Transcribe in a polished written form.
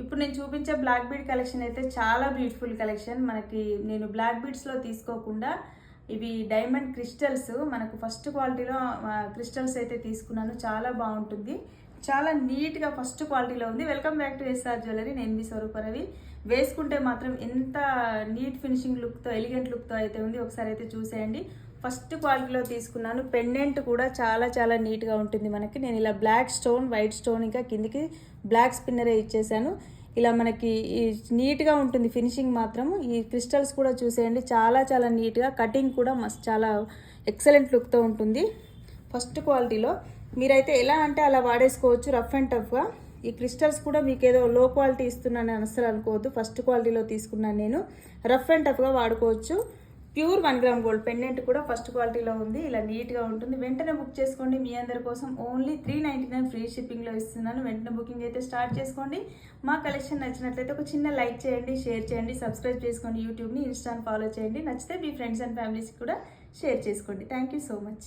ఇప్పుడు నేను చూపించే బ్లాక్ బీడ్ కలెక్షన్ అయితే చాలా బ్యూటిఫుల్ కలెక్షన్. మనకి నేను బ్లాక్ బీడ్స్లో తీసుకోకుండా ఇవి డైమండ్ క్రిస్టల్స్, మనకు ఫస్ట్ క్వాలిటీలో క్రిస్టల్స్ అయితే తీసుకున్నాను. చాలా బాగుంటుంది, చాలా నీట్గా ఫస్ట్ క్వాలిటీలో ఉంది. Welcome back to SR jewellery. నేను మీ స్వరూపరవి. వేసుకుంటే మాత్రం ఎంత నీట్ ఫినిషింగ్ లుక్తో, ఎలిగెంట్ లుక్తో అయితే ఉంది. ఒకసారి అయితే చూసేయండి. ఫస్ట్ క్వాలిటీలో తీసుకున్నాను. పెండెంట్ కూడా చాలా చాలా నీట్గా ఉంటుంది మనకి. నేను ఇలా బ్లాక్ స్టోన్, వైట్ స్టోన్, ఇంకా కిందికి బ్లాక్ స్పిన్నరే ఇచ్చేసాను. ఇలా మనకి నీట్గా ఉంటుంది ఫినిషింగ్ మాత్రం. ఈ క్రిస్టల్స్ కూడా చూసేయండి, చాలా చాలా నీట్గా, కటింగ్ కూడా మస్తు చాలా ఎక్సలెంట్ లుక్తో ఉంటుంది ఫస్ట్ క్వాలిటీలో. మీరైతే ఎలా అంటే అలా వాడేసుకోవచ్చు, రఫ్ అండ్ టఫ్గా. ఈ క్రిస్టల్స్ కూడా మీకు ఏదో లో క్వాలిటీ ఇస్తున్నాను అసలు అనుకోవద్దు. ఫస్ట్ క్వాలిటీలో తీసుకున్నాను నేను. రఫ్ అండ్ టఫ్గా వాడుకోవచ్చు. ప్యూర్ 1 గ్రామ్ గోల్డ్ పెండెంట్ కూడా ఫస్ట్ క్వాలిటీలో ఉంది. ఇలా నీట్గా ఉంటుంది. వెంటనే బుక్ చేసుకోండి. మీ అందరి కోసం ఓన్లీ 399 ఫ్రీ షిప్పింగ్లో ఇస్తున్నాను. వెంటనే బుకింగ్ అయితే స్టార్ట్ చేసుకోండి. మా కలెక్షన్ నచ్చినట్లయితే ఒక చిన్న లైక్ చేయండి, షేర్ చేయండి, సబ్స్క్రైబ్ చేసుకోండి. యూట్యూబ్ని, ఇన్స్టాని ఫాలో చేయండి. నచ్చితే మీ ఫ్రెండ్స్ అండ్ ఫ్యామిలీస్కి కూడా షేర్ చేసుకోండి. Thank you so much.